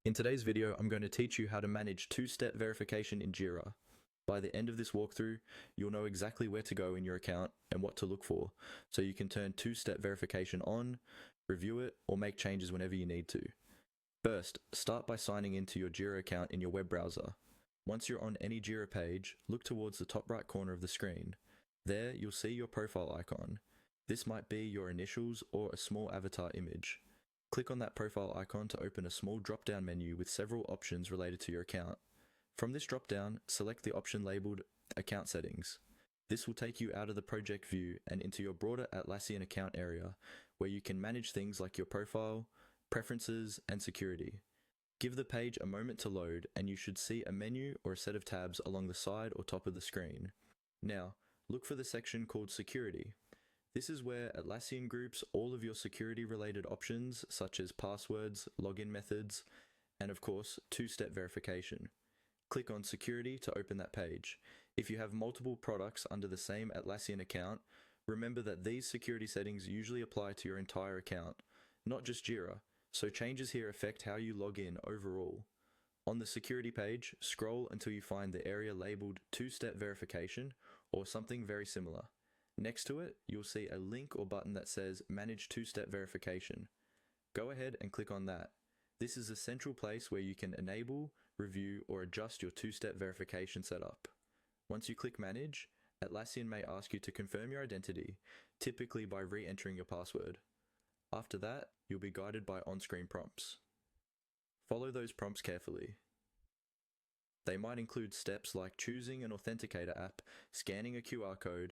In today's video, I'm going to teach you how to manage two-step verification in Jira. By the end of this walkthrough, you'll know exactly where to go in your account and what to look for, so you can turn two-step verification on, review it, or make changes whenever you need to. First, start by signing into your Jira account in your web browser. Once you're on any Jira page, look towards the top right corner of the screen. There, you'll see your profile icon. This might be your initials or a small avatar image. Click on that profile icon to open a small drop-down menu with several options related to your account. From this drop-down, select the option labeled Account Settings. This will take you out of the project view and into your broader Atlassian account area, where you can manage things like your profile, preferences, and security. Give the page a moment to load, and you should see a menu or a set of tabs along the side or top of the screen. Now, look for the section called Security. This is where Atlassian groups all of your security-related options, such as passwords, login methods, and of course, two-step verification. Click on Security to open that page. If you have multiple products under the same Atlassian account, remember that these security settings usually apply to your entire account, not just Jira, so changes here affect how you log in overall. On the security page, scroll until you find the area labeled two-step verification or something very similar. Next to it, you'll see a link or button that says Manage Two-Step Verification. Go ahead and click on that. This is a central place where you can enable, review, or adjust your two-step verification setup. Once you click Manage, Atlassian may ask you to confirm your identity, typically by re-entering your password. After that, you'll be guided by on-screen prompts. Follow those prompts carefully. They might include steps like choosing an authenticator app, scanning a QR code,